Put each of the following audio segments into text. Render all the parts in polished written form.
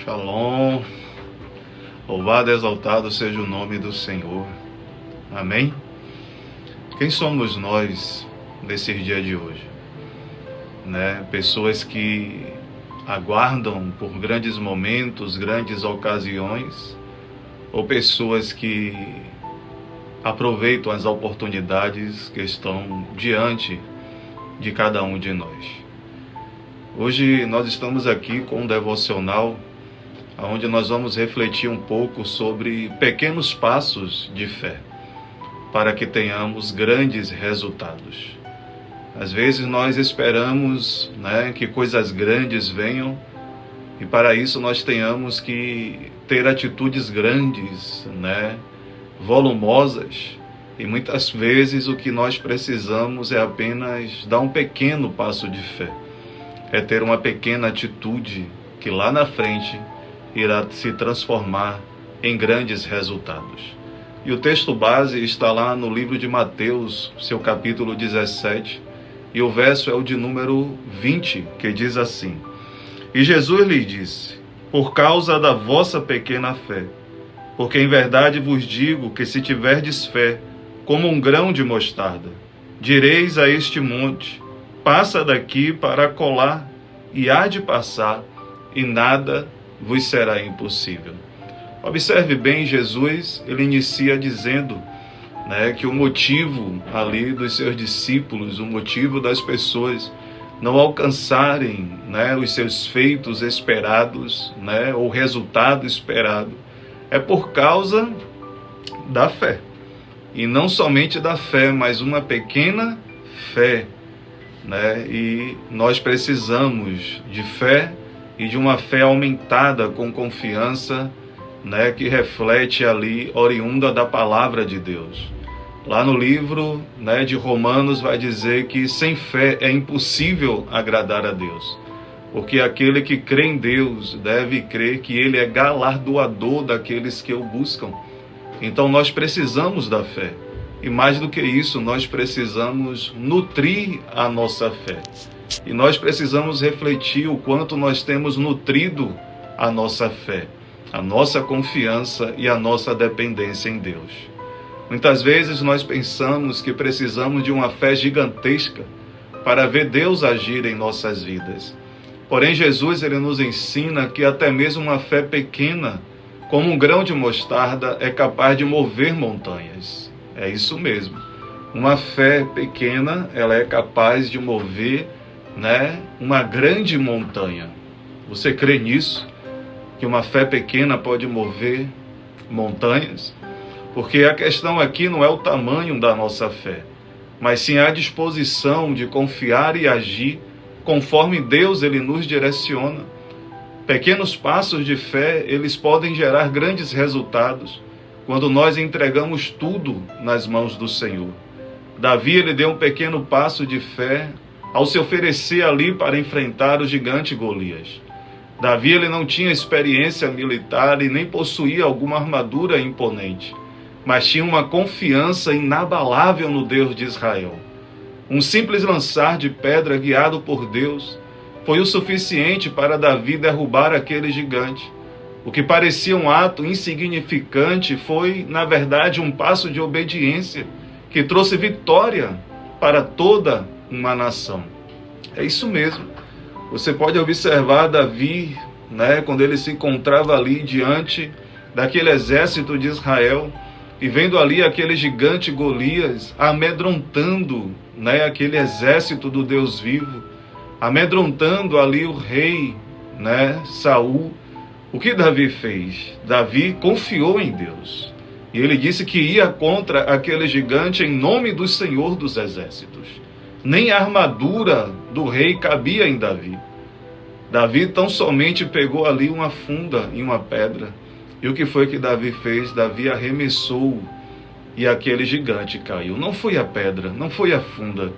Shalom, louvado e exaltado seja o nome do Senhor, amém? Quem somos nós nesse dia de hoje? Pessoas que aguardam por grandes momentos, grandes ocasiões, ou pessoas que aproveitam as oportunidades que estão diante de cada um de nós. Hoje nós estamos aqui com um devocional onde nós vamos refletir um pouco sobre pequenos passos de fé para que tenhamos grandes resultados. Às vezes nós esperamos que coisas grandes venham e para isso nós tenhamos que ter atitudes grandes, volumosas, e muitas vezes o que nós precisamos é apenas dar um pequeno passo de fé, é ter uma pequena atitude que lá na frente irá se transformar em grandes resultados. E o texto base está lá no livro de Mateus, seu capítulo 17, e o verso é o de número 20, que diz assim: E Jesus lhe disse: Por causa da vossa pequena fé, porque em verdade vos digo que se tiverdes fé, como um grão de mostarda, direis a este monte: passa daqui para acolá, e há de passar, e nada vos será impossível. Observe bem, Jesus, ele inicia dizendo que o motivo ali dos seus discípulos, o motivo das pessoas não alcançarem os seus feitos esperados, ou resultado esperado, é por causa da fé. E não somente da fé, mas uma pequena fé. E nós precisamos de fé e de uma fé aumentada com confiança, que reflete ali, oriunda da palavra de Deus. Lá no livro de Romanos vai dizer que sem fé é impossível agradar a Deus, porque aquele que crê em Deus deve crer que Ele é galardoador daqueles que o buscam. Então nós precisamos da fé, e mais do que isso, nós precisamos nutrir a nossa fé. E nós precisamos refletir o quanto nós temos nutrido a nossa fé, a nossa confiança e a nossa dependência em Deus. Muitas vezes nós pensamos que precisamos de uma fé gigantesca para ver Deus agir em nossas vidas. Porém, Jesus ele nos ensina que até mesmo uma fé pequena, como um grão de mostarda, é capaz de mover montanhas. É isso mesmo. Uma fé pequena, ela é capaz de mover uma grande montanha. Você crê nisso? Que uma fé pequena pode mover montanhas? Porque a questão aqui não é o tamanho da nossa fé, mas sim a disposição de confiar e agir conforme Deus ele nos direciona. Pequenos passos de fé, eles podem gerar grandes resultados quando nós entregamos tudo nas mãos do Senhor. Davi ele deu um pequeno passo de fé ao se oferecer ali para enfrentar o gigante Golias. Davi ele não tinha experiência militar e nem possuía alguma armadura imponente, mas tinha uma confiança inabalável no Deus de Israel. Um simples lançar de pedra guiado por Deus foi o suficiente para Davi derrubar aquele gigante. O que parecia um ato insignificante foi, na verdade, um passo de obediência que trouxe vitória para toda uma nação. É isso mesmo. Você pode observar Davi, quando ele se encontrava ali diante daquele exército de Israel e vendo ali aquele gigante Golias amedrontando aquele exército do Deus vivo, amedrontando ali o rei Saul. O que Davi fez? Davi confiou em Deus. E ele disse que ia contra aquele gigante em nome do Senhor dos Exércitos. Nem a armadura do rei cabia em Davi. Davi tão somente pegou ali uma funda e uma pedra. E o que foi que Davi fez? Davi arremessou e aquele gigante caiu. Não foi a pedra, não foi a funda,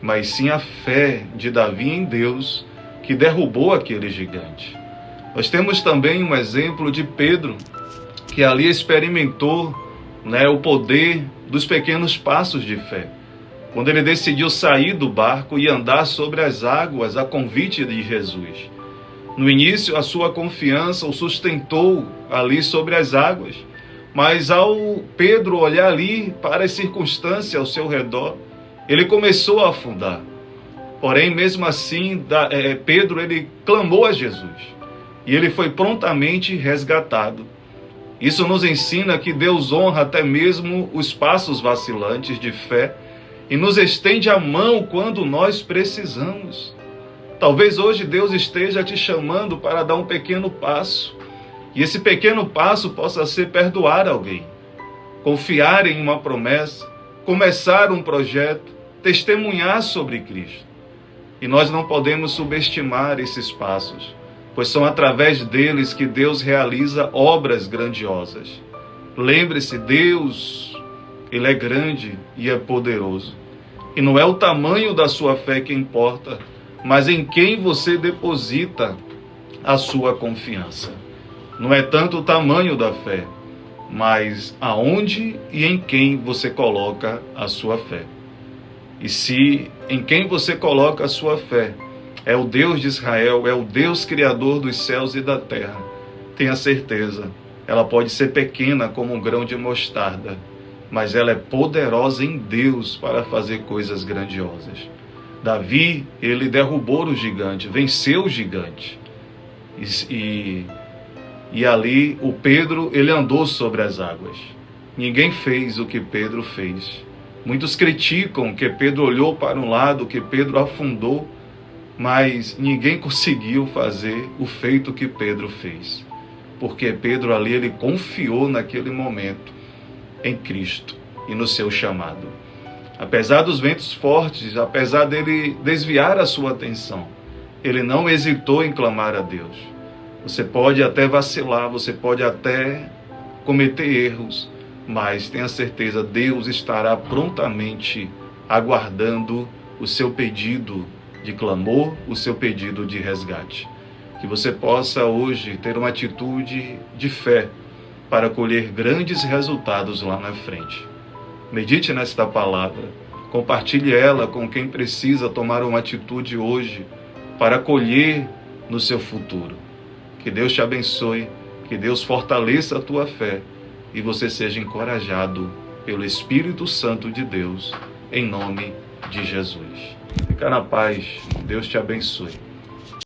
mas sim a fé de Davi em Deus que derrubou aquele gigante. Nós temos também um exemplo de Pedro, que ali experimentou o poder dos pequenos passos de fé. Quando ele decidiu sair do barco e andar sobre as águas a convite de Jesus. No início, a sua confiança o sustentou ali sobre as águas, mas ao Pedro olhar ali para as circunstâncias ao seu redor, ele começou a afundar. Porém, mesmo assim, Pedro ele clamou a Jesus e ele foi prontamente resgatado. Isso nos ensina que Deus honra até mesmo os passos vacilantes de fé e nos estende a mão quando nós precisamos. Talvez hoje Deus esteja te chamando para dar um pequeno passo, e esse pequeno passo possa ser perdoar alguém, confiar em uma promessa, começar um projeto, testemunhar sobre Cristo. E nós não podemos subestimar esses passos, pois são através deles que Deus realiza obras grandiosas. Lembre-se, Deus, Ele é grande e é poderoso. E não é o tamanho da sua fé que importa, mas em quem você deposita a sua confiança. Não é tanto o tamanho da fé, mas aonde e em quem você coloca a sua fé. E se em quem você coloca a sua fé é o Deus de Israel, é o Deus criador dos céus e da terra, tenha certeza, ela pode ser pequena como um grão de mostarda, mas ela é poderosa em Deus para fazer coisas grandiosas. Davi, ele derrubou o gigante, venceu o gigante. E ali o Pedro, ele andou sobre as águas. Ninguém fez o que Pedro fez. Muitos criticam que Pedro olhou para um lado, que Pedro afundou, mas ninguém conseguiu fazer o feito que Pedro fez. Porque Pedro ali, ele confiou naquele momento em Cristo e no seu chamado. Apesar dos ventos fortes, apesar dele desviar a sua atenção, ele não hesitou em clamar a Deus. Você pode até vacilar, você pode até cometer erros, mas tenha certeza, Deus estará prontamente aguardando o seu pedido de clamor, o seu pedido de resgate. Que você possa hoje ter uma atitude de fé para colher grandes resultados lá na frente. Medite nesta palavra, compartilhe ela com quem precisa tomar uma atitude hoje para colher no seu futuro. Que Deus te abençoe, que Deus fortaleça a tua fé e você seja encorajado pelo Espírito Santo de Deus, em nome de Jesus. Fica na paz, Deus te abençoe.